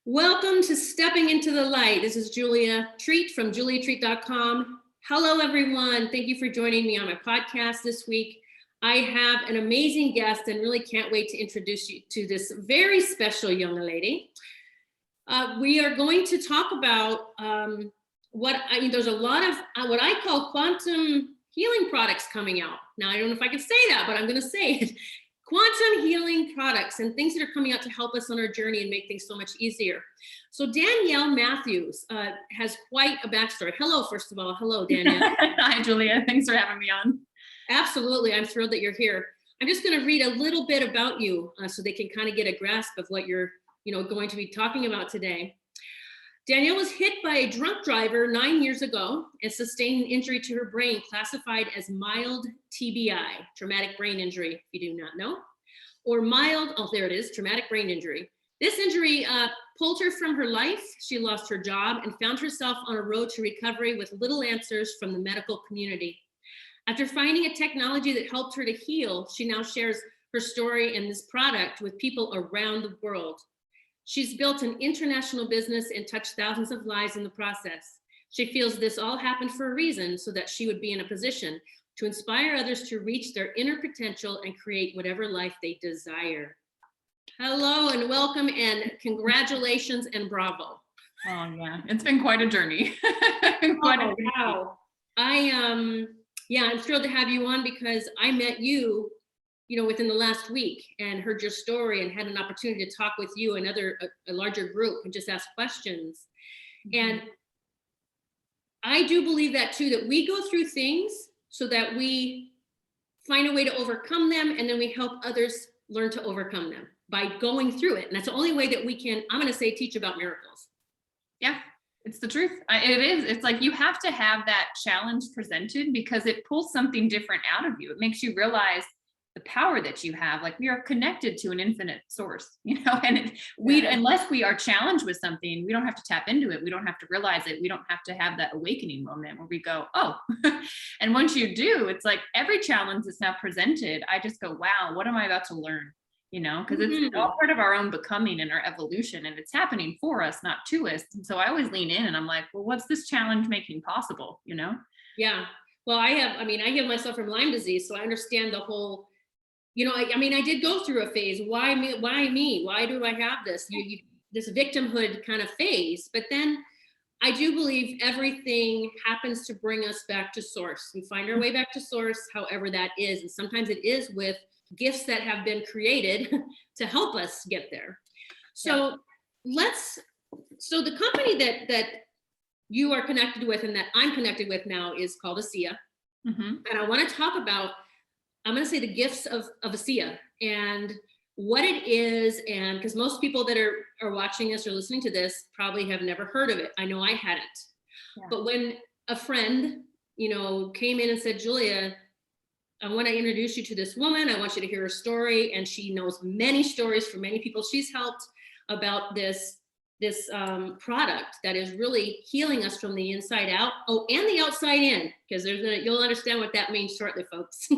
Welcome to Stepping into the Light. This is Julia Treat from juliatreat.com. Hello, everyone. Thank you for joining me on my podcast this week. I have an amazing guest and really can't wait to introduce you to this very special young lady. We are going to talk about there's a lot of what I call quantum healing products coming out. Now, I don't know if I can say that, but I'm going to say it. Quantum healing products and things that are coming out to help us on our journey and make things so much easier. So Danielle Matthews has quite a backstory. Hello, first of all. Hello, Danielle. Hi, Julia. Thanks for having me on. Absolutely. I'm thrilled that you're here. I'm just going to read a little bit about you so they can kind of get a grasp of what you're going to be talking about today. Danielle was hit by a drunk driver 9 years ago and sustained an injury to her brain classified as mild TBI, traumatic brain injury, if you do not know, or mild, traumatic brain injury. This injury pulled her from her life. She lost her job and found herself on a road to recovery with little answers from the medical community. After finding a technology that helped her to heal, she now shares her story and this product with people around the world. She's built an international business and touched thousands of lives in the process. She feels this all happened for a reason so that she would be in a position to inspire others to reach their inner potential and create whatever life they desire. Hello and welcome and congratulations and bravo. Oh yeah, it's been quite a journey. Wow. I'm thrilled to have you on because I met you within the last week and heard your story and had an opportunity to talk with you and a larger group and just ask questions. Mm-hmm. And I do believe that too, that we go through things so that we find a way to overcome them. And then we help others learn to overcome them by going through it. And that's the only way that we can, I'm going to say, teach about miracles. Yeah, it's the truth. It is. It's like you have to have that challenge presented because it pulls something different out of you. It makes you realize the power that you have. Like we are connected to an infinite source, and unless we are challenged with something, we don't have to tap into it. We don't have to realize it. We don't have to have that awakening moment where we go, oh, and once you do, it's like every challenge that's now presented, I just go, wow, what am I about to learn? Because it's all part of our own becoming and our evolution, and it's happening for us, not to us. And so I always lean in and I'm like, well, what's this challenge making possible? Yeah. Well, I healed myself from Lyme disease. So I understand the whole, I did go through a phase. Why me? Why me? Why do I have this? This victimhood kind of phase. But then I do believe everything happens to bring us back to source. We find our way back to source, however that is. And sometimes it is with gifts that have been created to help us get there. So so the company that you are connected with and that I'm connected with now is called ASEA. Mm-hmm. And I want to talk about, I'm going to say the gifts of ASEA and what it is. And because most people that are watching this or listening to this probably have never heard of it. I know I hadn't. Yeah. But when a friend, came in and said, Julia, I want to introduce you to this woman. I want you to hear her story. And she knows many stories from many people she's helped about this product that is really healing us from the inside out. Oh, and the outside in, because you'll understand what that means shortly, folks.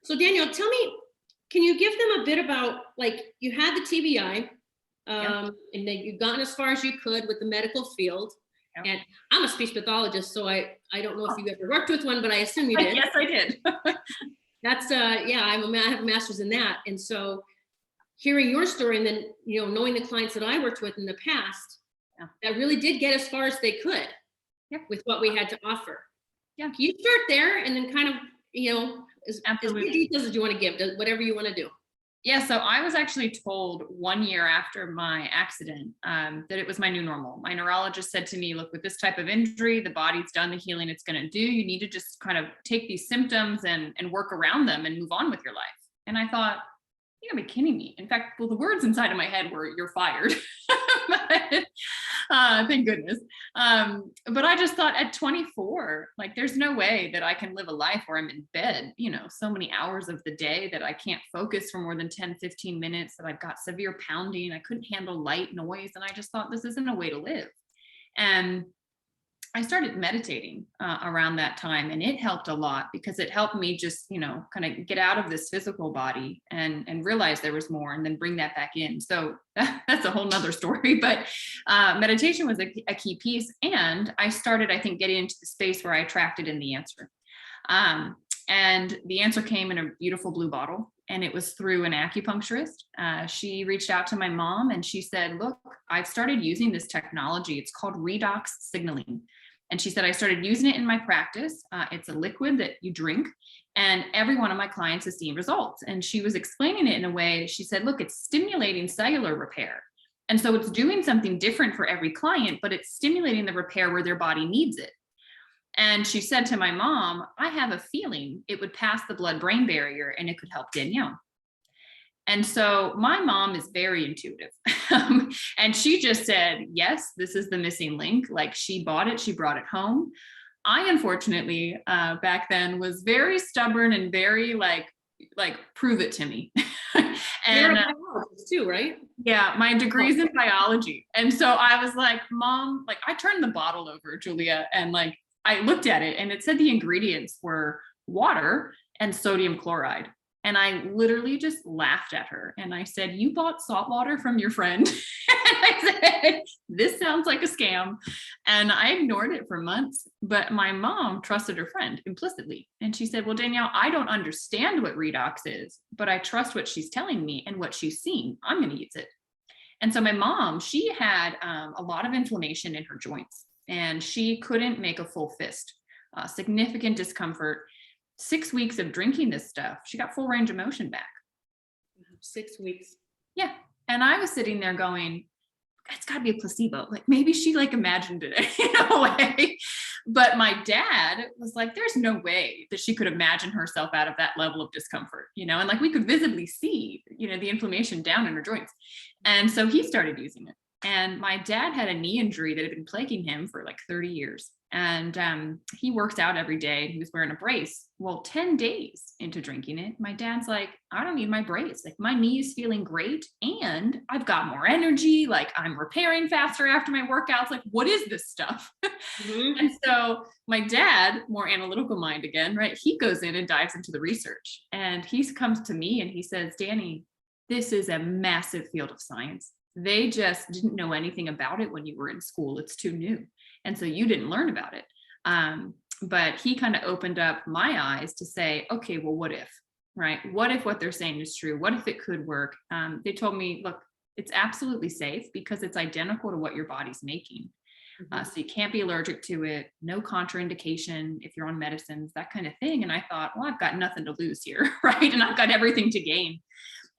So Danielle, tell me, can you give them a bit about, like, you had the TBI, and then you've gotten as far as you could with the medical field. Yep. And I'm a speech pathologist, so I don't know if you ever worked with one, but I assume you did. Yes, I did. That's I have a master's in that. And so hearing your story and then, knowing the clients that I worked with in the past, that really did get as far as they could with what we had to offer. Yeah. Can you start there and then kind of, as many details as you want to give, whatever you want to do. Yeah, so I was actually told 1 year after my accident that it was my new normal. My neurologist said to me, look, with this type of injury, the body's done the healing it's going to do. You need to just kind of take these symptoms and work around them and move on with your life. And I thought, you gotta be kidding me. In fact, well, the words inside of my head were, you're fired. Thank goodness. But I just thought at 24, like, there's no way that I can live a life where I'm in bed, so many hours of the day that I can't focus for more than 10, 15 minutes, that I've got severe pounding. I couldn't handle light noise. And I just thought, this isn't a way to live. And I started meditating around that time, and it helped a lot because it helped me just, kind of get out of this physical body and realize there was more, and then bring that back in. So that's a whole nother story, but meditation was a key piece. And I started, I think, getting into the space where I attracted in the answer. And the answer came in a beautiful blue bottle, and it was through an acupuncturist. She reached out to my mom and she said, look, I've started using this technology. It's called redox signaling. And she said, I started using it in my practice. It's a liquid that you drink, and every one of my clients has seen results. And she was explaining it in a way, she said, look, it's stimulating cellular repair. And so it's doing something different for every client, but it's stimulating the repair where their body needs it. And she said to my mom, I have a feeling it would pass the blood-brain barrier and it could help Danielle. And so my mom is very intuitive. And she just said, yes, this is the missing link. Like, she bought it, she brought it home. I, unfortunately, back then was very stubborn and very like prove it to me. You're And a biologist too, right? yeah, my degree's in biology. And so I was like, Mom, like, I turned the bottle over, Julia, and like, I looked at it and it said the ingredients were water and sodium chloride. And I literally just laughed at her. And I said, you bought salt water from your friend? And I said, this sounds like a scam. And I ignored it for months. But my mom trusted her friend implicitly. And she said, well, Danielle, I don't understand what redox is, but I trust what she's telling me and what she's seen. I'm going to use it. And so my mom, she had a lot of inflammation in her joints, and she couldn't make a full fist, significant discomfort. 6 weeks of drinking this stuff, she got full range of motion back. 6 weeks. Yeah. And I was sitting there going, it's gotta be a placebo. Like, maybe she like imagined it in a way. But my dad was like, there's no way that she could imagine herself out of that level of discomfort, and like, we could visibly see, the inflammation down in her joints. And so he started using it. And my dad had a knee injury that had been plaguing him for like 30 years. And he works out every day. He was wearing a brace. Well, 10 days into drinking it, my dad's like, I don't need my brace. Like, my knee is feeling great and I've got more energy. Like, I'm repairing faster after my workouts. Like, what is this stuff? Mm-hmm. And so my dad, more analytical mind again, right? He goes in and dives into the research, and he comes to me and he says, Danny, this is a massive field of science. They just didn't know anything about it when you were in school. It's too new. And so you didn't learn about it. But he kind of opened up my eyes to say, okay, well, what if, right? What if what they're saying is true? What if it could work? They told me, look, it's absolutely safe because it's identical to what your body's making. Mm-hmm. So you can't be allergic to it. No contraindication if you're on medicines, that kind of thing. And I thought, well, I've got nothing to lose here, right? And I've got everything to gain.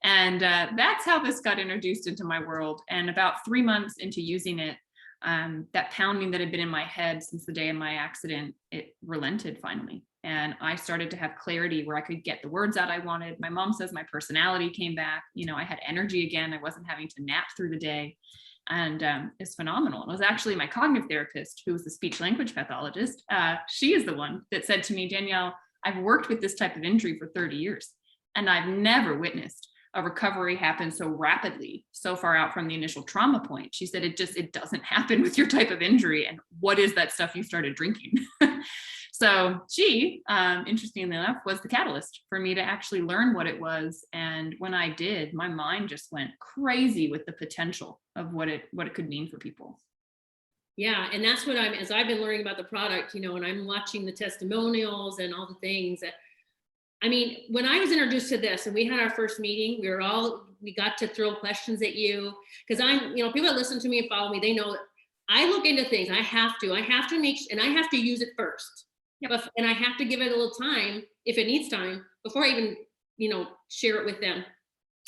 And that's how this got introduced into my world. And about 3 months into using it, that pounding that had been in my head since the day of my accident, it relented finally. And I started to have clarity where I could get the words out I wanted. My mom says my personality came back. I had energy again. I wasn't having to nap through the day. And it's phenomenal. It was actually my cognitive therapist, who was a speech language pathologist. She is the one that said to me, Danielle, I've worked with this type of injury for 30 years, and I've never witnessed a recovery happen so rapidly, so far out from the initial trauma point. She said, it doesn't happen with your type of injury. And what is that stuff you started drinking? So she, interestingly enough, was the catalyst for me to actually learn what it was. And when I did, my mind just went crazy with the potential of what it could mean for people. Yeah. And that's what as I've been learning about the product, and I'm watching the testimonials and all the things that, when I was introduced to this and we had our first meeting, we got to throw questions at you, because people that listen to me and follow me, they know I look into things. I have to and I have to use it first. Yep. And I have to give it a little time if it needs time before I even, share it with them.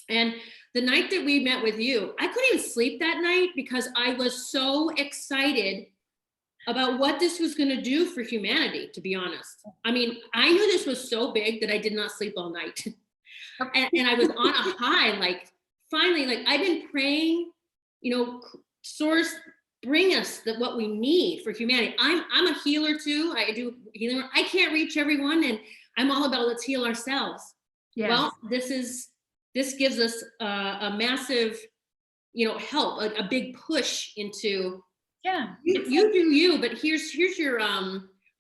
And the night that we met with you, I couldn't even sleep that night because I was so excited about what this was going to do for humanity, to be honest. I knew this was so big that I did not sleep all night. and I was on a high, like, finally, like, I've been praying, source, bring us what we need for humanity. I'm a healer too. I do healing. I can't reach everyone, and I'm all about let's heal ourselves. Yes. Well, this gives us a massive, help, a big push into Yeah. You do you, but here's your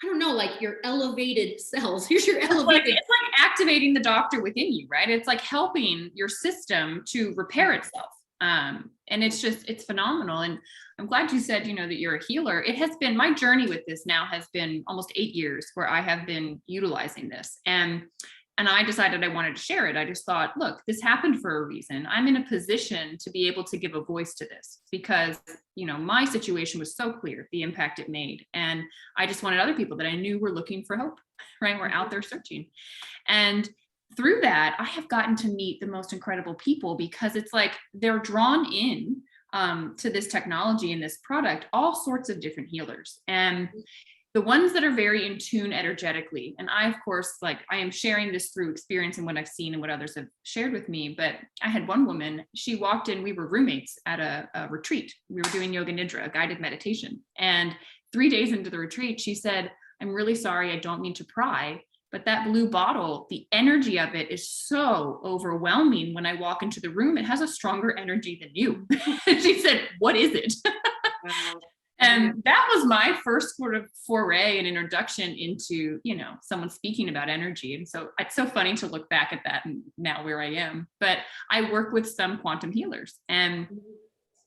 I don't know, like your elevated cells. Here's your elevated. It's like activating the doctor within you, right? It's like helping your system to repair itself. And it's phenomenal. And I'm glad you said, that you're a healer. It has been, my journey with this now has been almost 8 years where I have been utilizing this. And I decided I wanted to share it. I just thought, look, this happened for a reason. I'm in a position to be able to give a voice to this because, my situation was so clear, the impact it made. And I just wanted other people that I knew were looking for hope, right? We're out there searching. And through that, I have gotten to meet the most incredible people because it's like they're drawn in to this technology and this product, all sorts of different healers. And the ones that are very in tune energetically. And I, of course, I am sharing this through experience and what I've seen and what others have shared with me. But I had one woman, she walked in, we were roommates at a retreat. We were doing yoga nidra, a guided meditation. And 3 days into the retreat, she said, I'm really sorry, I don't mean to pry, but that blue bottle, the energy of it is so overwhelming. When I walk into the room, it has a stronger energy than you. She said, what is it? Wow. And that was my first sort of foray and introduction into, someone speaking about energy. And so it's so funny to look back at that and now where I am. But I work with some quantum healers and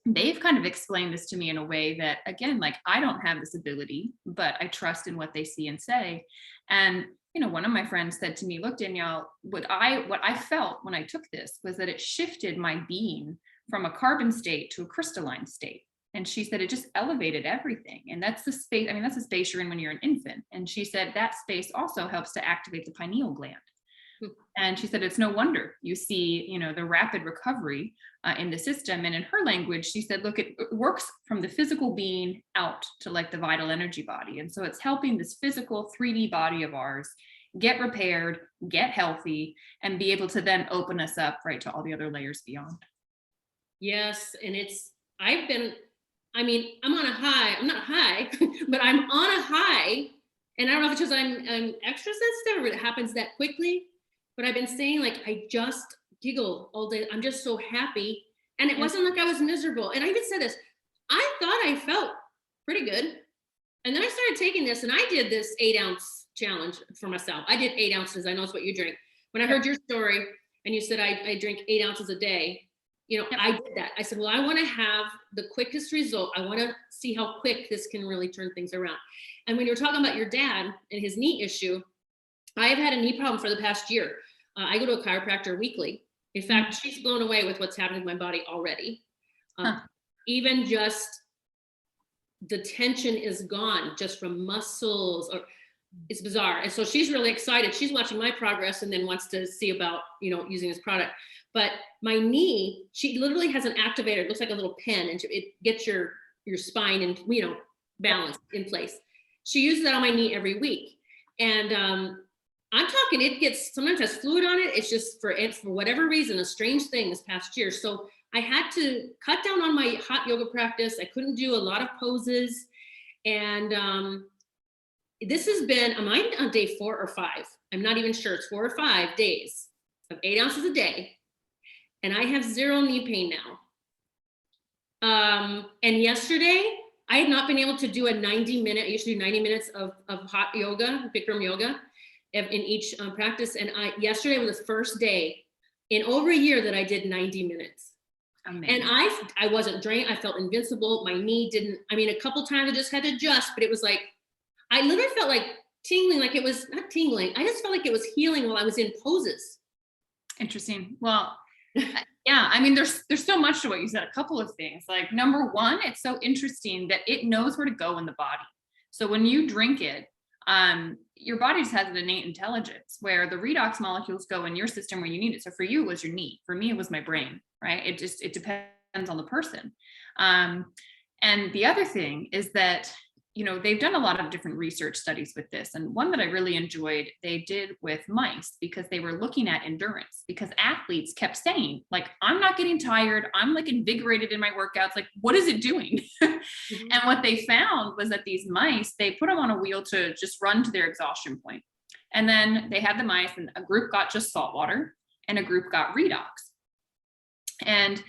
they've kind of explained this to me in a way that, again, I don't have this ability, but I trust in what they see and say. And, one of my friends said to me, look, Danielle, what I felt when I took this was that it shifted my being from a carbon state to a crystalline state. And she said, it just elevated everything. And that's the space. I mean, that's the space you're in when you're an infant. And she said, that space also helps to activate the pineal gland. And she said, it's no wonder you see, the rapid recovery in the system. And in her language, she said, look, it works from the physical being out to the vital energy body. And so it's helping this physical 3D body of ours get repaired, get healthy, and be able to then open us up right to all the other layers beyond. Yes. And I'm on a high. I'm not high, but I'm on a high. And I don't know if it's because I'm extra sensitive or it happens that quickly, but I've been saying I just giggle all day. I'm just so happy. And it wasn't like I was miserable. And I even said this, I thought I felt pretty good. And then I started taking this and I did this 8-ounce challenge for myself. I did 8 ounces. I know it's what you drink. When I heard your story and you said I drink 8 ounces a day, I did that. I said, well, I want to have the quickest result. I want to see how quick this can really turn things around. And when you're talking about your dad and his knee issue, I have had a knee problem for the past year. I go to a chiropractor weekly. In fact, she's blown away with what's happening to my body already. Even just the tension is gone just from muscles, or it's bizarre. And so she's really excited. She's watching my progress and then wants to see about, using this product. But my knee, she literally has an activator. It looks like a little pen and it gets your spine and, balance in place. She uses that on my knee every week. And I'm talking, it sometimes has fluid on it. It's just for whatever reason, a strange thing this past year. So I had to cut down on my hot yoga practice. I couldn't do a lot of poses. And this has been, am I on day 4 or 5? I'm not even sure. It's 4 or 5 days of 8 ounces a day. And I have 0 knee pain now. And yesterday, I had not been able to do a 90-minute, I used to do 90 minutes of hot yoga, Bikram yoga in each practice. And yesterday was the first day in over a year that I did 90 minutes. Amazing. And I wasn't drained. I felt invincible. My knee didn't, a couple times I just had to adjust, but it was I literally felt like tingling, like it was not tingling. I just felt like it was healing while I was in poses. Interesting. Well, yeah, there's so much to what you said. A couple of things. Number one, it's so interesting that it knows where to go in the body. So when you drink it, your body just has an innate intelligence where the redox molecules go in your system where you need it. So for you, it was your knee. For me, it was my brain, right? It depends on the person. And the other thing is that, they've done a lot of different research studies with this. And one that I really enjoyed, they did with mice because they were looking at endurance, because athletes kept saying, I'm not getting tired. I'm invigorated in my workouts. What is it doing? Mm-hmm. And what they found was that these mice, they put them on a wheel to just run to their exhaustion point. And then they had the mice and a group got just salt water and a group got redox. And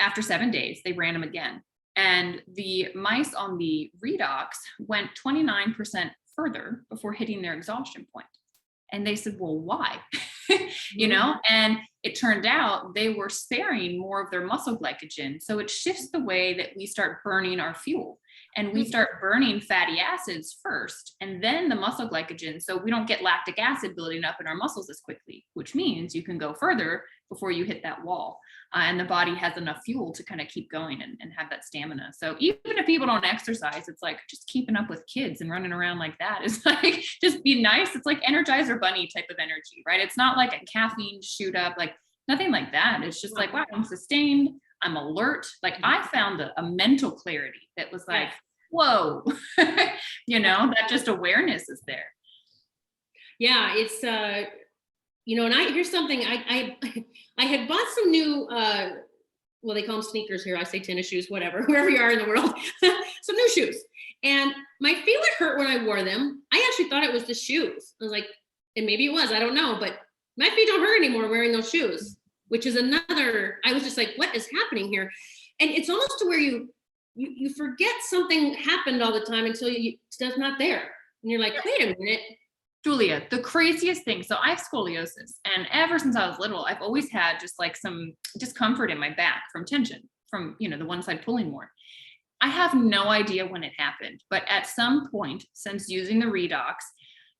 after 7 days, they ran them again. And the mice on the redox went 29% further before hitting their exhaustion point. And they said, well, why? And it turned out they were sparing more of their muscle glycogen. So it shifts the way that we start burning our fuel. And we start burning fatty acids first, and then the muscle glycogen. So we don't get lactic acid building up in our muscles as quickly, which means you can go further before you hit that wall. And the body has enough fuel to kind of keep going and have that stamina. So even if people don't exercise, it's like just keeping up with kids and running around like that is like, just be nice. It's like Energizer Bunny type of energy, right? It's not like a caffeine shoot up, like nothing like that. It's just like, wow, I'm sustained. I'm alert. Like I found a mental clarity that was like, whoa, that just awareness is there. Yeah, it's and here's something I had bought some new well, they call them sneakers here. I say tennis shoes, whatever, wherever you are in the world, some new shoes. And my feet would hurt when I wore them. I actually thought it was the shoes. I was like, and maybe it was, I don't know, but my feet don't hurt anymore wearing those shoes, which is I was just like, what is happening here? And it's almost to where you forget something happened all the time until it's not there. And you're like, wait a minute. Julia, the craziest thing. So I have scoliosis, and ever since I was little, I've always had just like some discomfort in my back from tension, from, the one side pulling more. I have no idea when it happened, but at some point since using the redox,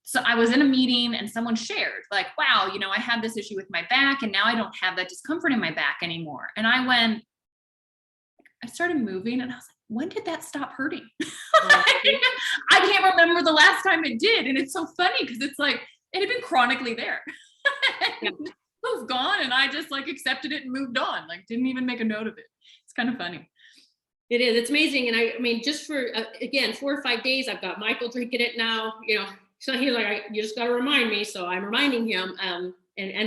so I was in a meeting and someone shared like, wow, I had this issue with my back and now I don't have that discomfort in my back anymore. And I started moving and I was like, when did that stop hurting? I can't remember the last time it did. And it's so funny because it's like, it had been chronically there. It was gone and I just like accepted it and moved on, like didn't even make a note of it. It's kind of funny. It is. It's amazing. And I mean, just for, again, 4 or 5 days, I've got Michael drinking it now, so he's like, you just got to remind me. So I'm reminding him. And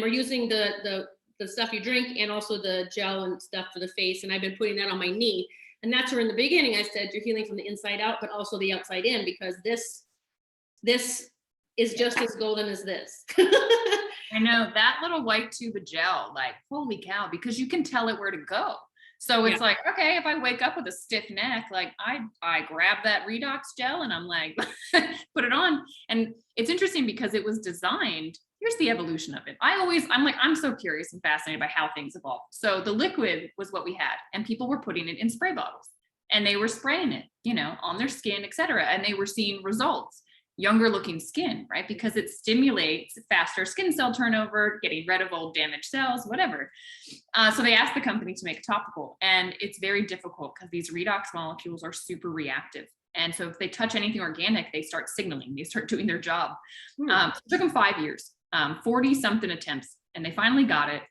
we're using the stuff you drink and also the gel and stuff for the face. And I've been putting that on my knee. And that's where in the beginning I said, you're healing from the inside out, but also the outside in, because this is just as golden as this. I know that little white tube of gel, like, holy cow, because you can tell it where to go. So it's like, okay, if I wake up with a stiff neck, like I grab that redox gel and I'm like, put it on. And it's interesting because it was designed, here's the evolution of it. I'm so curious and fascinated by how things evolve. So the liquid was what we had, and people were putting it in spray bottles and they were spraying it, on their skin, et cetera. And they were seeing results, younger looking skin, right? Because it stimulates faster skin cell turnover, getting rid of old damaged cells, whatever. So they asked the company to make a topical, and it's very difficult because these redox molecules are super reactive. And so if they touch anything organic, they start signaling, they start doing their job. It took them 5 years, 40 something attempts, and they finally got it.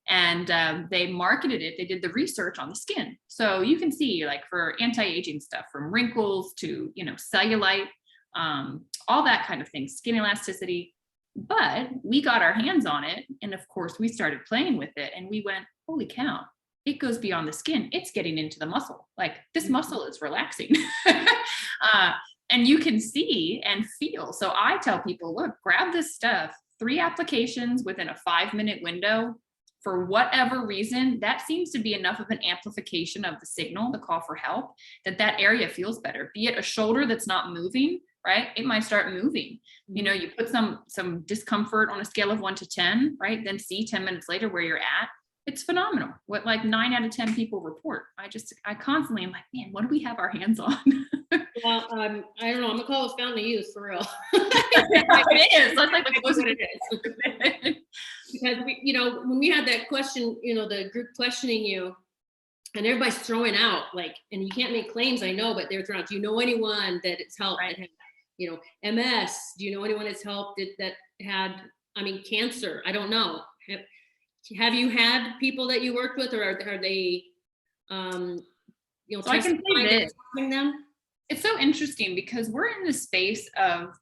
And they marketed it. They did the research on the skin. So you can see, like, for anti-aging stuff, from wrinkles to, cellulite, all that kind of thing, skin elasticity. But we got our hands on it. And of course we started playing with it and we went, holy cow, it goes beyond the skin. It's getting into the muscle. Like, this muscle is relaxing. And you can see and feel. So I tell people, look, grab this stuff, 3 applications within a 5-minute window. For whatever reason, that seems to be enough of an amplification of the signal, the call for help, that area feels better. Be it a shoulder that's not moving, right? It might start moving. You put some discomfort on a scale of 1 to 10, right? Then see 10 minutes later where you're at. It's phenomenal. What, like 9 out of 10 people report. I constantly am like, man, what do we have our hands on? Well, I don't know. I'm gonna call it fountain of youth for real. It is. That's like what it is. Because when we had that question, the group questioning you, and everybody's throwing out, like, and you can't make claims, I know, but they're throwing out, do you know anyone that it's helped, right, that had, MS? Do you know anyone that's helped that had, cancer? I don't know. Have you had people that you worked with, or are they, so I can say this. Them? It's so interesting because we're in the space of,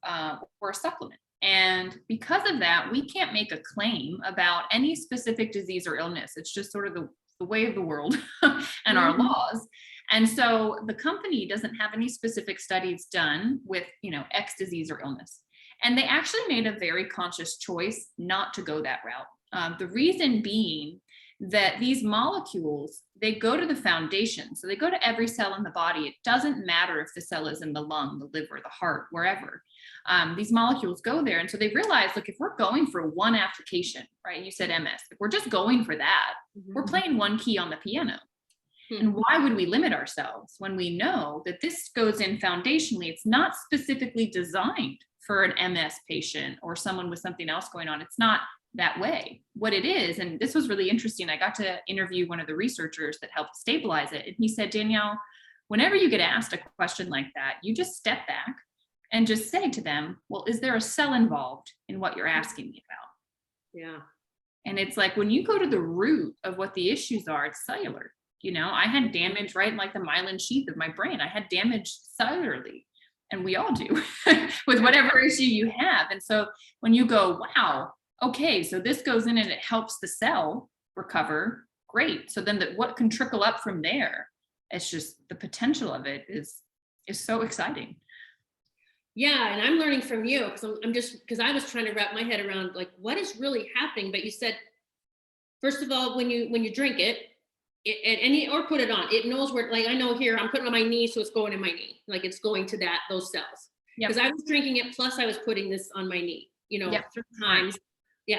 we're a supplement. And because of that, we can't make a claim about any specific disease or illness. It's just sort of the way of the world and our laws. And so the company doesn't have any specific studies done with, X disease or illness. And they actually made a very conscious choice not to go that route. The reason being that these molecules, they go to the foundation. So they go to every cell in the body. It doesn't matter if the cell is in the lung, the liver, the heart, wherever. These molecules go there. And so they realize, look, if we're going for one application, right? You said MS, if we're just going for that, we're playing one key on the piano. And why would we limit ourselves when we know that this goes in foundationally? It's not specifically designed for an MS patient or someone with something else going on. It's not that way. What it is, and this was really interesting, I got to interview one of the researchers that helped stabilize it. And he said, Danielle, whenever you get asked a question like that, you just step back and just say to them, well, is there a cell involved in what you're asking me about? Yeah. And it's like, when you go to the root of what the issues are, it's cellular. You know, I had damage right in like the myelin sheath of my brain. I had damage cellularly, and we all do with whatever issue you have. And so when you go, wow, okay, so this goes in and it helps the cell recover, great. So then what can trickle up from there? It's just the potential of it is so exciting. Yeah, and I'm learning from you because I'm just, because I was trying to wrap my head around like what is really happening. But you said, first of all, when you drink it, or put it on, it knows where. Like I know here, I'm putting it on my knee, so it's going in my knee, like it's going to those cells. Because I was drinking it, plus I was putting this on my knee. You know, 3 times. Yeah,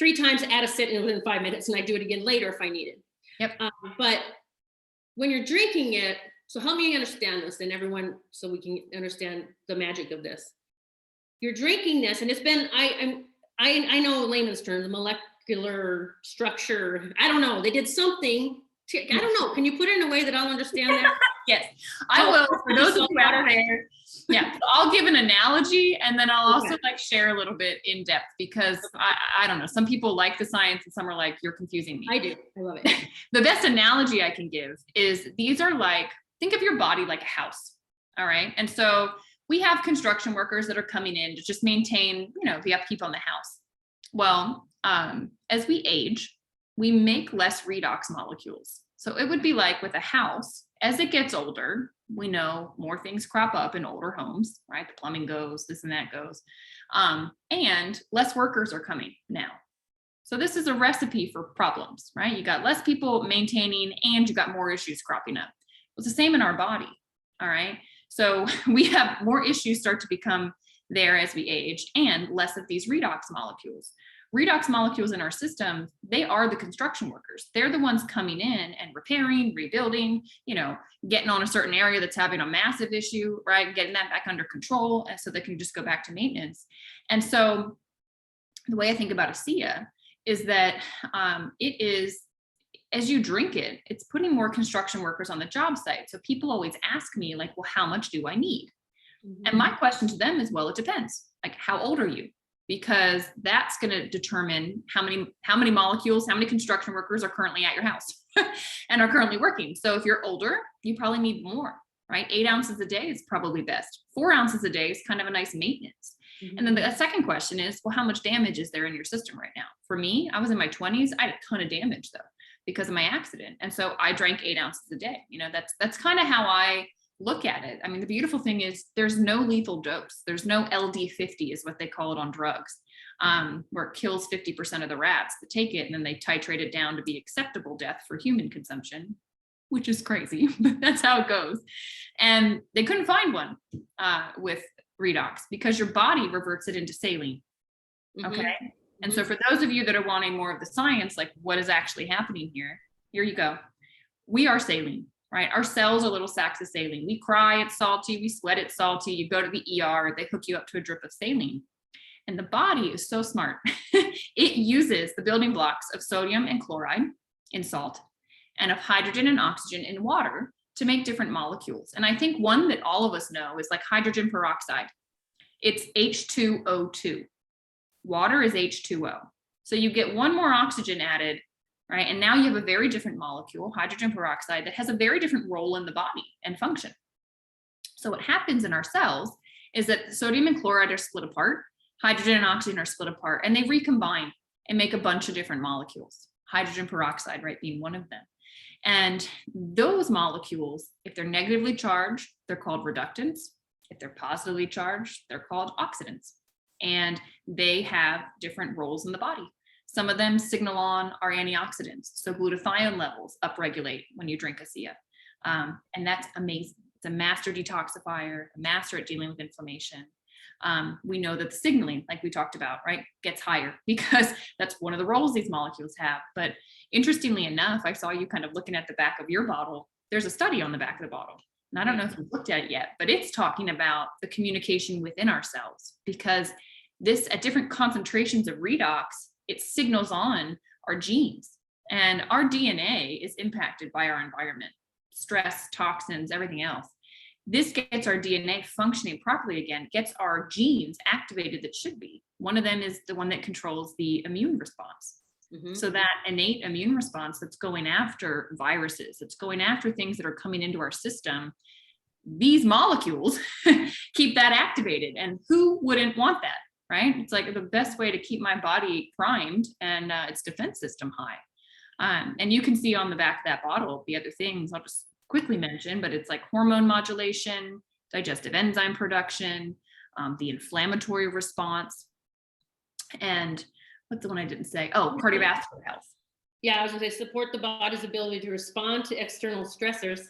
3 times at a sit within 5 minutes, and I do it again later if I need it. Yep. But when you're drinking it, so help me understand this, and everyone, so we can understand the magic of this. You're drinking this, and it's been I know layman's terms, molecular structure. I don't know. They did something. I don't know. Can you put it in a way that I'll understand that? Yes, I will. For those of you out there, yeah, I'll give an analogy, and then I'll also like share a little bit in depth, because I don't know. Some people like the science, and some are like, you're confusing me. I do. I love it. The best analogy I can give is these are like, think of your body like a house. All right. And so we have construction workers that are coming in to just maintain, you know, the upkeep on the house. Well, as we age, we make less redox molecules. So it would be like with a house, as it gets older, we know more things crop up in older homes, right? The plumbing goes, this and that goes. And less workers are coming now. So this is a recipe for problems, right? You got less people maintaining, and you got more issues cropping up. It's the same in our body. All right. So we have more issues start to become there as we age, and less of these redox molecules. Redox molecules in our system, they are the construction workers. They're the ones coming in and repairing, rebuilding, you know, getting on a certain area that's having a massive issue, right? Getting that back under control, so they can just go back to maintenance. And so the way I think about ASEA is that it is, as you drink it, it's putting more construction workers on the job site. So people always ask me like, well, how much do I need? And my question to them is, well, it depends. Like, how old are you? Because that's going to determine how many molecules, how many construction workers are currently at your house and are currently working. So if you're older, you probably need more, right? 8 ounces a day is probably best. 4 ounces a day is kind of a nice maintenance. And then the second question is, well, how much damage is there in your system right now? For me, I was in my 20s. I had a ton of damage though, because of my accident. And so I drank 8 ounces a day. You know, that's kind of how I look at it. I mean, the beautiful thing is there's no lethal dose. There's no LD50 is what they call it on drugs, where it kills 50% of the rats that take it. And then they titrate it down to be acceptable death for human consumption, which is crazy, but that's how it goes. And they couldn't find one with redox, because your body reverts it into saline. Okay. And so for those of you that are wanting more of the science, like what is actually happening here you go. We are saline. Right? Our cells are little sacks of saline. We cry, it's salty. We sweat, it's salty. You go to the ER, they hook you up to a drip of saline. And the body is so smart. It uses the building blocks of sodium and chloride in salt, and of hydrogen and oxygen in water to make different molecules. And I think one that all of us know is like hydrogen peroxide. It's H2O2. Water is H2O. So you get one more oxygen added, right? And now you have a very different molecule, hydrogen peroxide, that has a very different role in the body and function. So what happens in our cells is that sodium and chloride are split apart, hydrogen and oxygen are split apart, and they recombine and make a bunch of different molecules. Hydrogen peroxide, right, being one of them. And those molecules, if they're negatively charged, they're called reductants. If they're positively charged, they're called oxidants. And they have different roles in the body. Some of them signal on our antioxidants. So glutathione levels upregulate when you drink ASEA. And that's amazing. It's a master detoxifier, a master at dealing with inflammation. We know that the signaling, like we talked about, right, gets higher because that's one of the roles these molecules have. But interestingly enough, I saw you kind of looking at the back of your bottle. There's a study on the back of the bottle. And I don't know if you've looked at it yet, but it's talking about the communication within our cells, because this, at different concentrations of redox, it signals on our genes, and our DNA is impacted by our environment, stress, toxins, everything else. This gets our DNA functioning properly again, gets our genes activated that should be. One of them is the one that controls the immune response. So that innate immune response that's going after viruses, that's going after things that are coming into our system, these molecules keep that activated. And who wouldn't want that, right? It's like the best way to keep my body primed and its defense system high. And you can see on the back of that bottle, the other things I'll just quickly mention, but it's like hormone modulation, digestive enzyme production, the inflammatory response, and what's the one I didn't say? Oh, cardiovascular health. Yeah, I was gonna say support the body's ability to respond to external stressors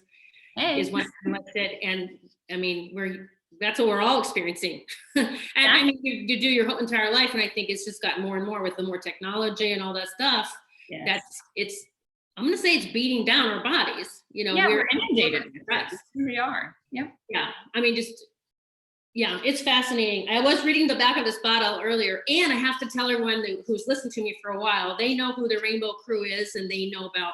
is one I said. And I mean, that's what we're all experiencing. And I mean, you do your whole entire life, and I think it's just gotten more and more with the more technology and all that stuff. Yes. I'm gonna say it's beating down our bodies. You know, yeah, we're inundated. We are. Yep. Yeah. I mean, yeah, it's fascinating. I was reading the back of this bottle earlier, and I have to tell everyone who's listened to me for a while, they know who the Rainbow Crew is, and they know about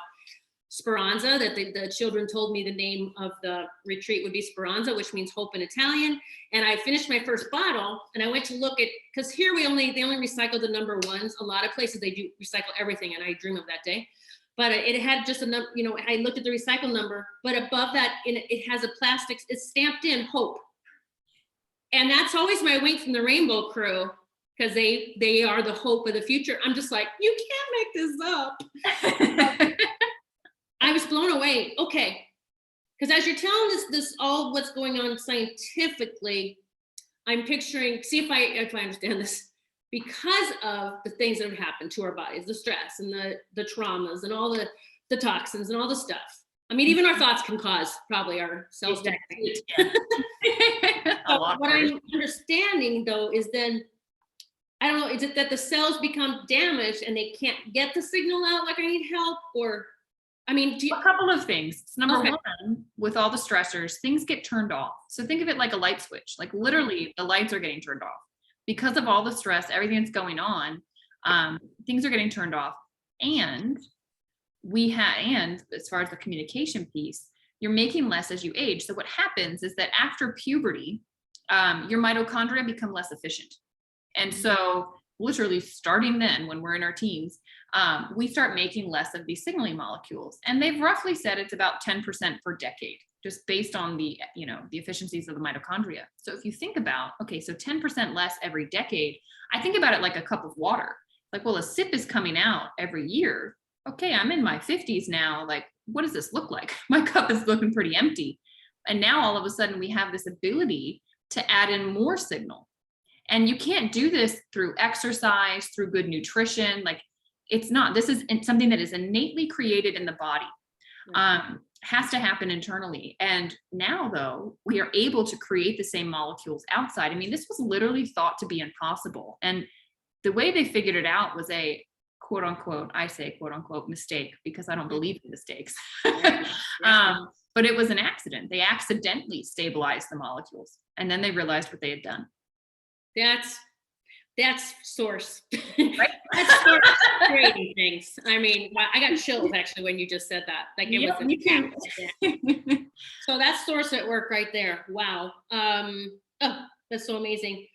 Speranza, that the children told me the name of the retreat would be Speranza, which means hope in Italian. And I finished my first bottle, and I went to look at, because here they only recycle the number ones. A lot of places they do recycle everything, and I dream of that day. But it had just a number, you know, I looked at the recycle number, but above that, it has a plastic, it's stamped in hope. And that's always my wink from the Rainbow Crew, because they are the hope of the future. I'm just like, you can't make this up. I was blown away. Okay. Because as you're telling this all what's going on scientifically, I'm picturing, see if I understand this, because of the things that have happened to our bodies, the stress and the traumas and all the toxins and all the stuff. I mean, even our thoughts can cause probably our cells to deplete. What I'm understanding though is then, I don't know, is it that the cells become damaged and they can't get the signal out, like I need help? Or, I mean, a couple of things. Number one, with all the stressors, things get turned off. So think of it like a light switch, like literally the lights are getting turned off because of all the stress, everything that's going on. Things are getting turned off. And and as far as the communication piece, you're making less as you age. So what happens is that after puberty, your mitochondria become less efficient. And so literally starting then, when we're in our teens, we start making less of these signaling molecules. And they've roughly said it's about 10% per decade, just based on the efficiencies of the mitochondria. So if you think about, okay, so 10% less every decade, I think about it like a cup of water. Like, well, a sip is coming out every year. Okay, I'm in my 50s now. Like, what does this look like? My cup is looking pretty empty. And now all of a sudden we have this ability to add in more signal. And you can't do this through exercise, through good nutrition. Like, this is something that is innately created in the body. Has to happen internally. And now though, we are able to create the same molecules outside. I mean, this was literally thought to be impossible. And the way they figured it out was a quote unquote, I say quote unquote mistake, because I don't believe in mistakes. But it was an accident. They accidentally stabilized the molecules, and then they realized what they had done. That's source. Right? That's source creating things. I mean, I got chills actually when you just said that. Like it was me too. So that's source at work right there. Wow. That's so amazing.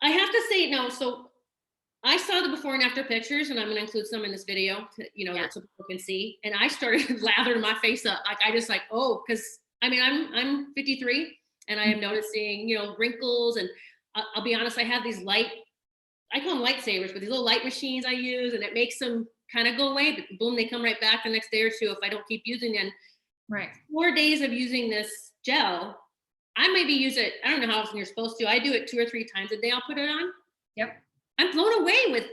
I have to say now, so I saw the before and after pictures, and I'm going to include some in this video, so people can see. And I started lathering my face up. Like I just because I mean, I'm 53, and I am noticing, wrinkles. And I'll be honest, I have these I call them lightsabers, but these little light machines I use, and it makes them kind of go away, but boom, they come right back the next day or two if I don't keep using them. Right. 4 days of using this gel, I maybe use it, I don't know how often you're supposed to. I do it 2 or 3 times a day. I'll put it on. Yep. I'm blown away with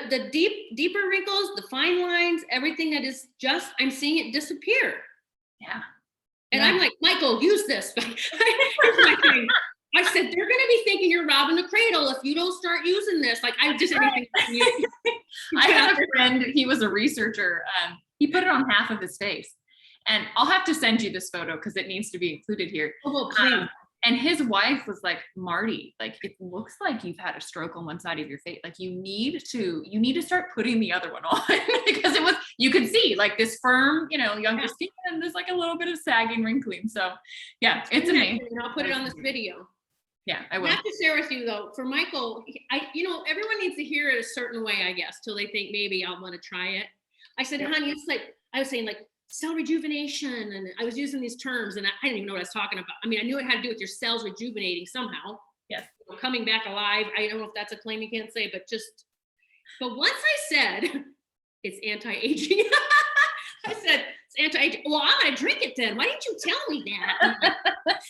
the deeper wrinkles, the fine lines, everything that is just, I'm seeing it disappear. Yeah. And Yeah. I'm like, Michael, use this. Here's my thing. I said, they're going to be thinking you're robbing the cradle if you don't start using this. Like, I just anything. I had a friend, he was a researcher. He put it on half of his face. And I'll have to send you this photo because it needs to be included here. Oh, please. And his wife was like, Marty, like, it looks like you've had a stroke on one side of your face. Like, you need to start putting the other one on because you could see like this firm, younger skin, and there's like a little bit of sagging, wrinkling. So yeah, it's amazing. And I'll put it on this video. Yeah, I will. I have to share with you though, for Michael, everyone needs to hear it a certain way, I guess, till they think maybe I'll want to try it. I said, honey, it's like, I was saying like, cell rejuvenation, and I was using these terms, and I didn't even know what I was talking about. I mean, I knew it had to do with your cells rejuvenating somehow. Yes. Coming back alive. I don't know if that's a claim you can't say, but once I said it's anti-aging, I said it's anti-aging. Well, I'm gonna drink it then. Why didn't you tell me that?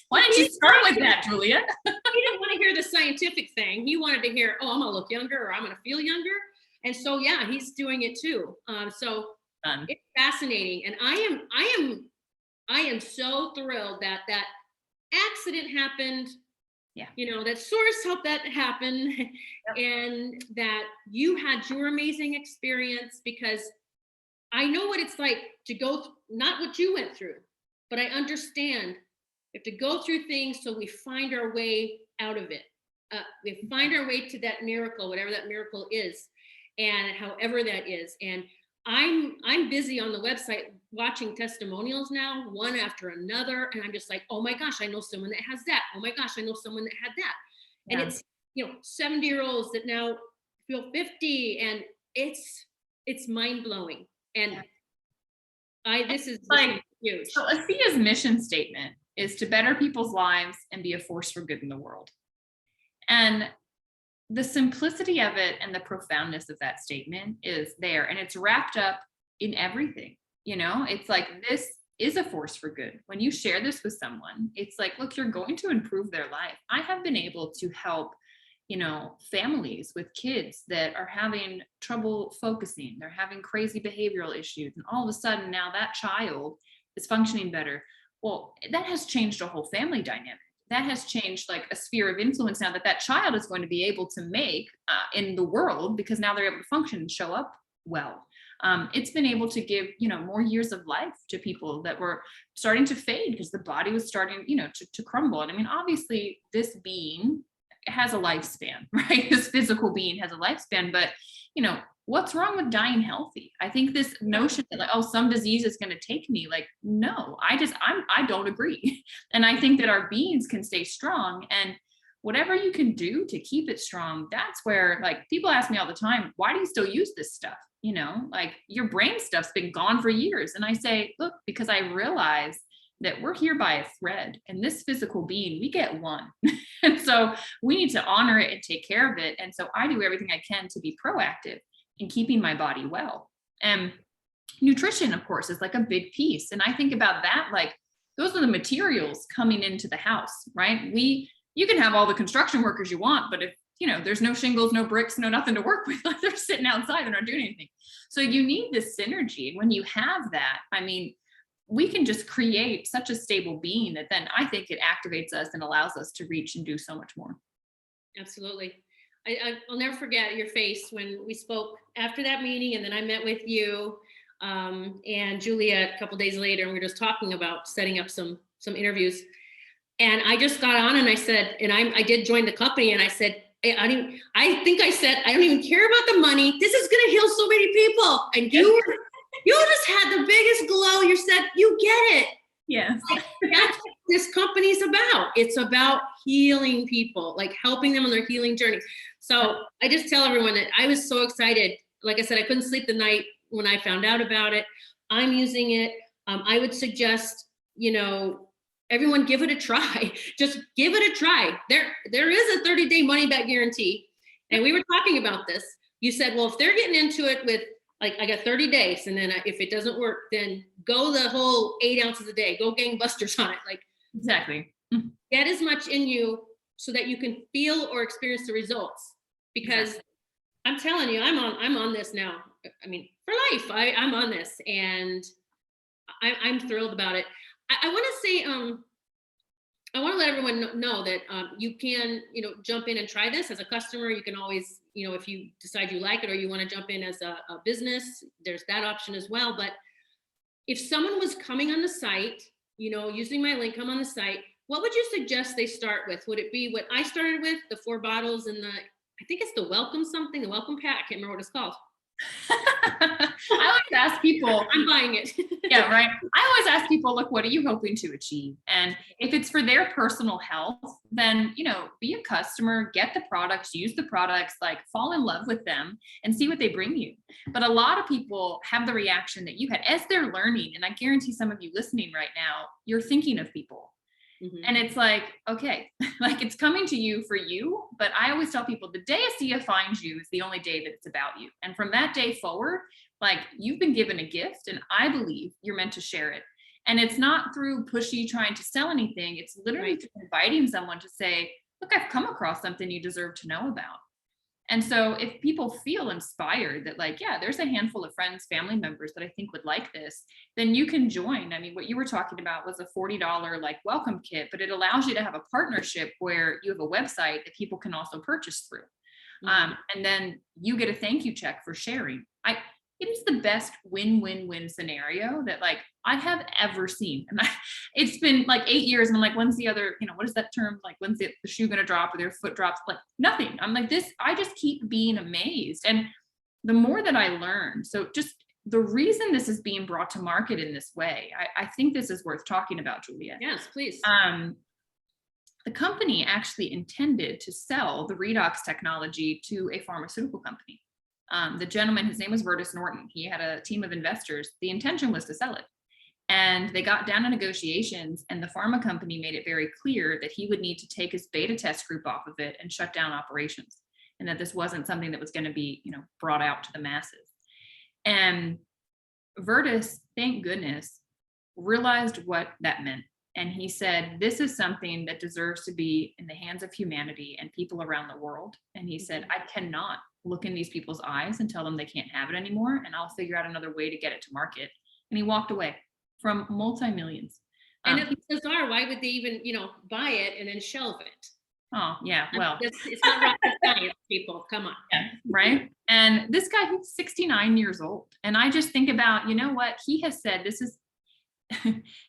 Why didn't you start with that, Julia? He didn't want to hear the scientific thing. He wanted to hear, oh, I'm gonna look younger, or I'm gonna feel younger. And so yeah, he's doing it too. Fun. It's fascinating, and I am so thrilled that accident happened. Yeah. That source helped that happen. Yep. And that you had your amazing experience, because I know what it's like to go not what you went through, but I understand we have to go through things so we find our way out of it. We find our way to that miracle, whatever that miracle is, and however that is. And I'm busy on the website watching testimonials now, one after another. And I'm just like, oh my gosh, I know someone that has that. Oh my gosh, I know someone that had that. And it's, 70-year-olds that now feel 50, and it's mind blowing. And this is huge. So ASEA's mission statement is to better people's lives and be a force for good in the world. And the simplicity of it and the profoundness of that statement is there, and it's wrapped up in everything. It's like, this is a force for good. When you share this with someone, it's like, look, you're going to improve their life. I have been able to help, families with kids that are having trouble focusing. They're having crazy behavioral issues. And all of a sudden now that child is functioning better. Well, that has changed a whole family dynamic. That has changed like a sphere of influence now that child is going to be able to make in the world, because now they're able to function and show up well. It's been able to give, more years of life to people that were starting to fade because the body was starting, to crumble. And I mean, obviously this being has a lifespan, right? This physical being has a lifespan, but what's wrong with dying healthy? I think this notion that like, oh, some disease is going to take me, like, no, I don't agree. And I think that our beings can stay strong, and whatever you can do to keep it strong, that's where, like, people ask me all the time, why do you still use this stuff? Like, your brain stuff's been gone for years. And I say, look, because I realize that we're here by a thread, and this physical being, we get one. And so we need to honor it and take care of it. And so I do everything I can to be proactive in keeping my body well. And nutrition, of course, is like a big piece. And I think about that, like, those are the materials coming into the house, right? You can have all the construction workers you want, but if, there's no shingles, no bricks, no nothing to work with, like, they're sitting outside and not doing anything. So you need this synergy. And when you have that, I mean, we can just create such a stable being that then I think it activates us and allows us to reach and do so much more. Absolutely. I'll never forget your face when we spoke after that meeting, and then I met with you and Julia a couple days later, and we were just talking about setting up some interviews. And I just got on and I said, and I did join the company, and I said, I think I said, I don't even care about the money. This is going to heal so many people. And you just had the biggest glow. You said, you get it. Yes. Like, that's what this company's about. It's about healing people, like helping them on their healing journey. So I just tell everyone that I was so excited. Like I said, I couldn't sleep the night when I found out about it. I'm using it. I would suggest, everyone give it a try. Just give it a try. There is a 30-day money back guarantee. And we were talking about this. You said, well, if they're getting into it with, like, I got 30 days, and then if it doesn't work, then go the whole 8 ounces a day, go gangbusters on it. Like, exactly. Get as much in you so that you can feel or experience the results. Because I'm telling you, I'm on this now. I mean, for life, I'm on this, and I'm thrilled about it. I want to say, I want to let everyone know that you can, jump in and try this as a customer. You can always, if you decide you like it or you want to jump in as a business, there's that option as well. But if someone was coming on the site, using my link, come on the site, what would you suggest they start with? Would it be what I started with, the 4 bottles and I think it's the welcome pack. I can't remember what it's called. I always ask people, I'm buying it. yeah, right. I always ask people, look, what are you hoping to achieve? And if it's for their personal health, then, be a customer, get the products, use the products, like fall in love with them and see what they bring you. But a lot of people have the reaction that you had as they're learning. And I guarantee some of you listening right now, you're thinking of people. And it's like, okay, like it's coming to you for you. But I always tell people the day ASEA finds you is the only day that it's about you. And from that day forward, like you've been given a gift and I believe you're meant to share it. And it's not through pushy trying to sell anything. It's literally through inviting someone to say, look, I've come across something you deserve to know about. And so if people feel inspired that like, yeah, there's a handful of friends, family members that I think would like this, then you can join. I mean, what you were talking about was a $40 like welcome kit, but it allows you to have a partnership where you have a website that people can also purchase through. And then you get a thank you check for sharing. It is the best win-win-win scenario that like I have ever seen. And it's been like 8 years and I'm like, when's the other, what is that term? Like, when's the shoe going to drop or their foot drops? Like nothing. I'm like I just keep being amazed. And the more that I learn, so just the reason this is being brought to market in this way, I think this is worth talking about, Julia. Yes, please. The company actually intended to sell the redox technology to a pharmaceutical company. The gentleman, his name was Vertus Norton. He had a team of investors. The intention was to sell it. And they got down to negotiations and the pharma company made it very clear that he would need to take his beta test group off of it and shut down operations. And that this wasn't something that was going to be, brought out to the masses. And Vertus, thank goodness, realized what that meant. And he said, this is something that deserves to be in the hands of humanity and people around the world. And he said, I cannot look in these people's eyes and tell them they can't have it anymore. And I'll figure out another way to get it to market. And he walked away from multi-millions. And it's bizarre. Why would they even, buy it and then shelve it? Oh, yeah. Well, it's not rocket science, people. Come on. Yeah, right. And this guy, he's 69 years old. And I just think about, what he has said, this is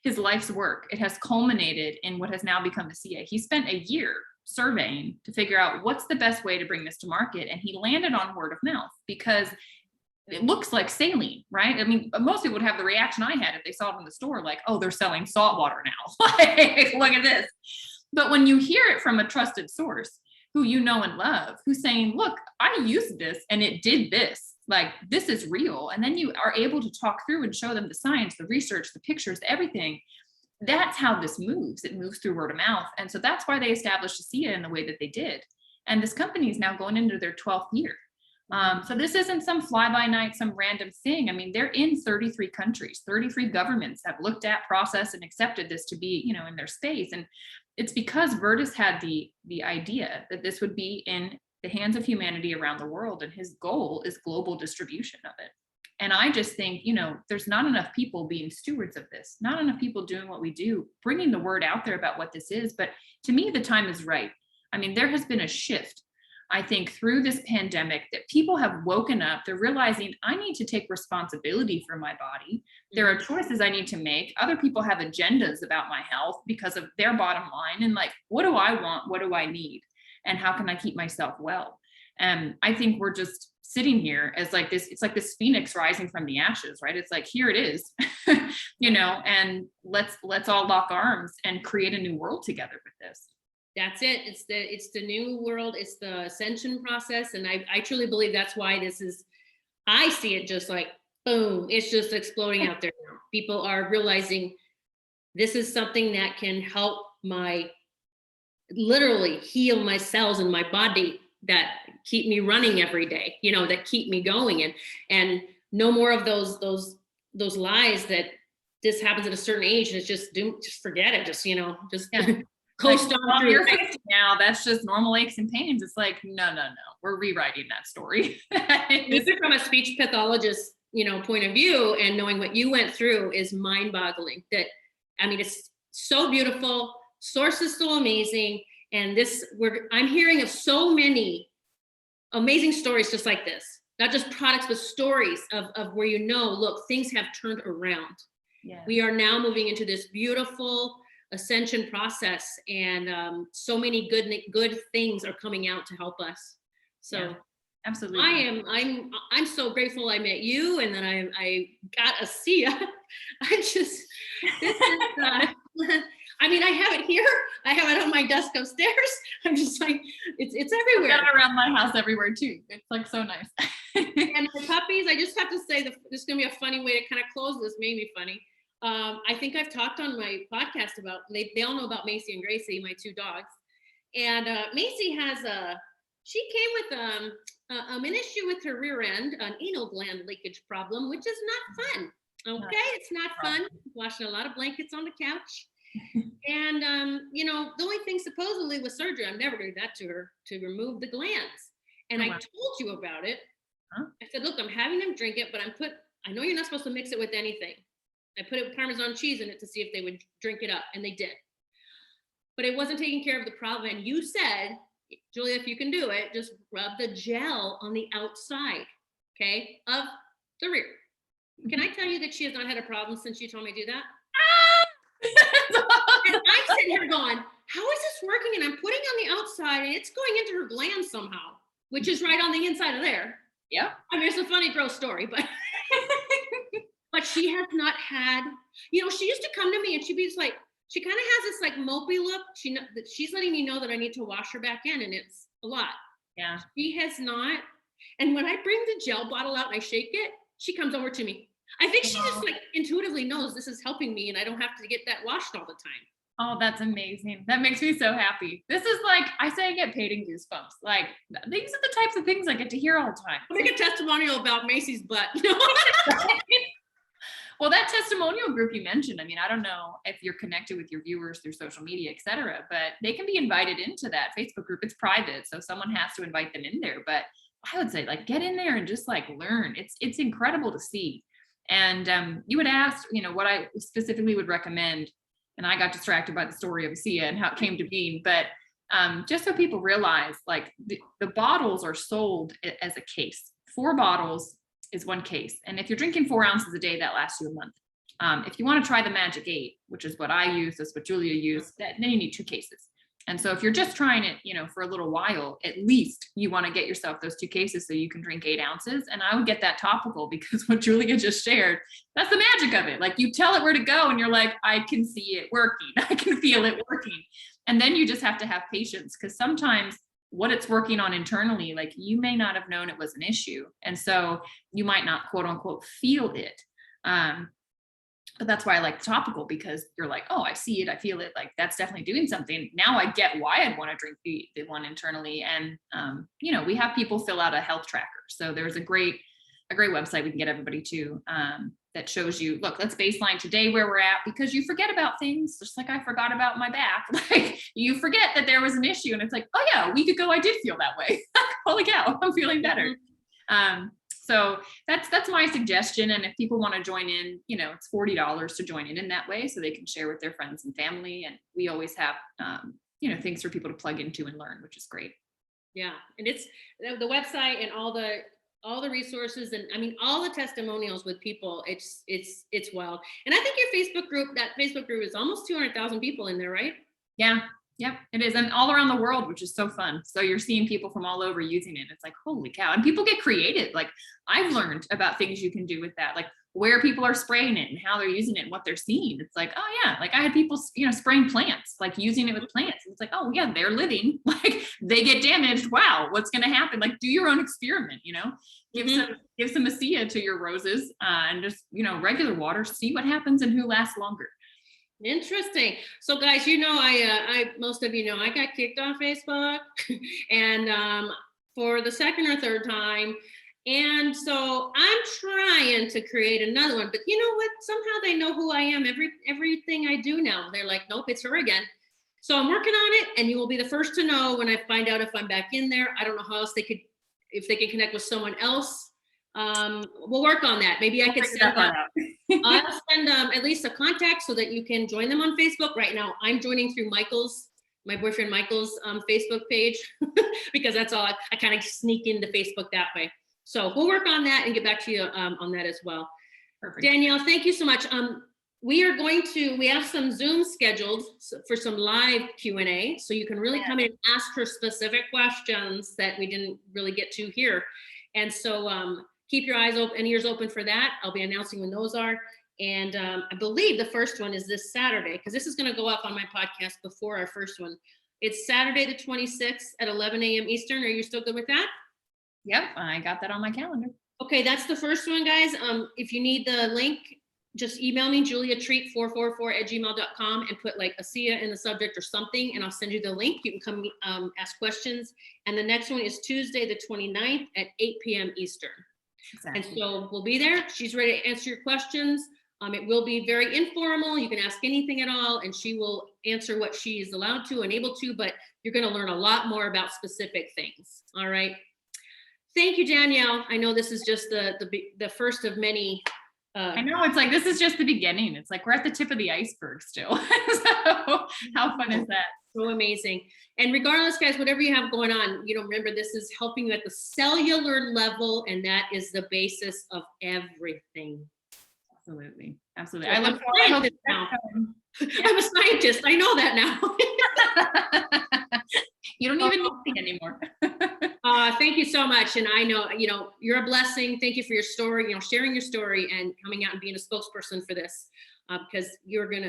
his life's work. It has culminated in what has now become the CA. He spent a year surveying to figure out what's the best way to bring this to market. And he landed on word of mouth because it looks like saline, right? I mean, most people would have the reaction I had if they saw it in the store, like, oh, they're selling salt water now. Like, look at this. But when you hear it from a trusted source who you know and love, who's saying, look, I used this and it did this, like, this is real. And then you are able to talk through and show them the science, the research, the pictures, everything. That's how this moves. It moves through word of mouth. And so that's why they established ASEA in the way that they did. And this company is now going into their 12th year. So this isn't some fly-by-night, some random thing. I mean, they're in 33 countries, 33 governments have looked at, processed, and accepted this to be, in their space. And it's because Vertus had the idea that this would be in the hands of humanity around the world. And his goal is global distribution of it. And I just think, there's not enough people being stewards of this, not enough people doing what we do, bringing the word out there about what this is. But to me, the time is right. I mean, there has been a shift, I think, through this pandemic that people have woken up. They're realizing I need to take responsibility for my body. There are choices I need to make. Other people have agendas about my health because of their bottom line. And like, what do I want? What do I need? And how can I keep myself well? And I think we're just sitting here as like this, it's like this phoenix rising from the ashes, right? It's like, here it is, and let's all lock arms and create a new world together with this. That's it. It's the new world. It's the ascension process. And I truly believe that's why I see it just like, boom, it's just exploding out there now. People are realizing this is something that can help literally heal my cells in my body that keep me running every day, that keep me going, and no more of those lies that this happens at a certain age and it's just forget it, just coast like, on well, through. you're 50 now. That's just normal aches and pains. It's like, no. We're rewriting that story. Even from a speech pathologist, point of view, and knowing what you went through is mind-boggling. That, I mean, it's so beautiful. Source is so amazing. And I'm hearing of so many amazing stories just like this. Not just products, but stories of where look, things have turned around. Yeah. We are now moving into this beautiful ascension process, and so many good things are coming out to help us. So yeah, absolutely. I'm so grateful I met you, and then I got a Sia. This is I mean, I have it here. I have it on my desk upstairs. I'm just like, it's everywhere. I've got it around my house everywhere too. It's like so nice. And the puppies, I just have to say this is going to be a funny way to kind of close this, made me funny. I think I've talked on my podcast about, they all know about Macy and Gracie, my two dogs. And Macy she came with an issue with her rear end, an anal gland leakage problem, which is not fun. Okay, it's not fun. Washing a lot of blankets on the couch. And, the only thing supposedly was surgery. I'm never going to do that to her, to remove the glands. And I told you about it. Huh? I said, look, I'm having them drink it, but I know you're not supposed to mix it with anything. I put it with Parmesan cheese in it to see if they would drink it up, and they did. But it wasn't taking care of the problem. And you said, Julia, if you can do it, just rub the gel on the outside, okay, of the rear. Can I tell you that she has not had a problem since you told me to do that? And I'm sitting here going, how is this working? And I'm putting on the outside, and it's going into her glands somehow, which is right on the inside of there. Yeah. I mean, it's a funny, gross story, but but she has not had, she used to come to me and she'd be just like, she kind of has this like mopey look. She's letting me know that I need to wash her back in, and it's a lot. Yeah. She has not. And when I bring the gel bottle out and I shake it, she comes over to me. I think she just like intuitively knows this is helping me, and I don't have to get that washed all the time. Oh, that's amazing. That makes me so happy. This is like, I say I get paid in goosebumps. Like, these are the types of things I get to hear all the time. I'll make a testimonial about Macy's butt. Well, that testimonial group you mentioned, I mean, I don't know if you're connected with your viewers through social media, et cetera, but they can be invited into that Facebook group. It's private, so someone has to invite them in there. But I would say, like, get in there and just like learn. It's incredible to see. And you would ask, what I specifically would recommend. And I got distracted by the story of Sia and how it came to being. But just so people realize, like, the bottles are sold as a case. 4 bottles is 1 case. And if you're drinking 4 ounces a day, that lasts you a month. If you want to try the Magic 8, which is what I use, that's what Julia used, then you need 2 cases. And so if you're just trying it, for a little while, at least you want to get yourself those 2 cases so you can drink 8 ounces. And I would get that topical, because what Julia just shared, that's the magic of it. Like, you tell it where to go and you're like, I can see it working. I can feel it working. And then you just have to have patience, because sometimes what it's working on internally, like, you may not have known it was an issue. And so you might not, quote unquote, feel it. But that's why I like topical, because you're like, oh, I see it, I feel it, like, that's definitely doing something. Now I get why I'd want to drink the one internally. And we have people fill out a health tracker. So there's a great website we can get everybody to, that shows you, look, let's baseline today where we're at, because you forget about things, just like I forgot about my back. Like, you forget that there was an issue, and it's like, oh yeah, a week ago I did feel that way. Holy cow, I'm feeling better. So that's my suggestion. And if people want to join in, it's $40 to join in that way, so they can share with their friends and family. And we always have, things for people to plug into and learn, which is great. Yeah. And it's the website and all the resources, and I mean, all the testimonials with people, it's wild. And I think that Facebook group is almost 200,000 people in there, right? Yeah. Yep, it is. And all around the world, which is so fun. So you're seeing people from all over using it. It's like, holy cow. And people get creative. Like, I've learned about things you can do with that, like where people are spraying it and how they're using it and what they're seeing. It's like, oh yeah, like I had people, spraying plants, like using it with plants. It's like, oh yeah, they're living, like they get damaged. Wow, what's going to happen? Like, do your own experiment, give some Messia to your roses, and just, regular water, see what happens and who lasts longer. Interesting. So guys, I most of you know, I got kicked off Facebook and for the second or third time. And so I'm trying to create another one, but you know what? Somehow they know who I am. Everything I do now, they're like, nope, it's her again. So I'm working on it, and you will be the first to know when I find out if I'm back in there. I don't know how else if they could connect with someone else. We'll work on that. Maybe I could send I'll send at least a contact so that you can join them on Facebook. Right now, I'm joining through my boyfriend Michael's Facebook page, because that's all I kind of sneak into Facebook that way. So we'll work on that and get back to you on that as well. Perfect. Danielle, thank you so much. We have some Zoom scheduled for some live Q&A, so you can really come in and ask her specific questions that we didn't really get to here. And so keep your eyes open and ears open for that. I'll be announcing when those are. And I believe the first one is this Saturday, because this is going to go up on my podcast before our first one. It's Saturday the 26th at 11 a.m. Eastern. Are you still good with that? Yep, I got that on my calendar. Okay, that's the first one, guys. If you need the link, just email me, juliatreat444@gmail.com, and put like ASEA in the subject or something, and I'll send you the link. You can come ask questions. And the next one is Tuesday the 29th at 8 p.m. Eastern. Exactly. And so we'll be there. She's ready to answer your questions. It will be very informal. You can ask anything at all, and she will answer what she is allowed to and able to, but you're going to learn a lot more about specific things. All right. Thank you, Danielle. I know this is just the first of many. I know, it's like, this is just the beginning. It's like we're at the tip of the iceberg still. So how fun is that? So amazing. And regardless, guys, whatever you have going on, remember, this is helping you at the cellular level, and that is the basis of everything. Absolutely. Absolutely. I'm a scientist. I know that now. You don't even need me anymore. Thank you so much. And I know, you're a blessing. Thank you for your story, sharing your story and coming out and being a spokesperson for this, because we are going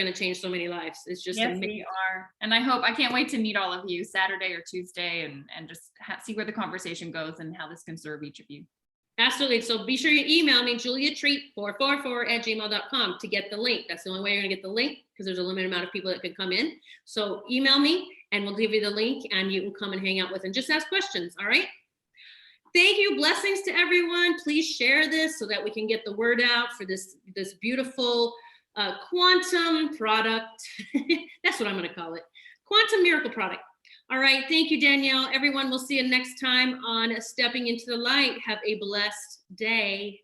to change so many lives. It's just yes, amazing. We are. And I can't wait to meet all of you Saturday or Tuesday and just see where the conversation goes and how this can serve each of you. Absolutely. So be sure you email me, juliatreat444@gmail.com, to get the link. That's the only way you're going to get the link, because there's a limited amount of people that can come in. So email me and we'll give you the link, and you can come and hang out with and just ask questions. All right. Thank you. Blessings to everyone. Please share this so that we can get the word out for this beautiful quantum product. That's what I'm going to call it. Quantum miracle product. All right. Thank you, Danielle. Everyone, we'll see you next time on Stepping into the Light. Have a blessed day.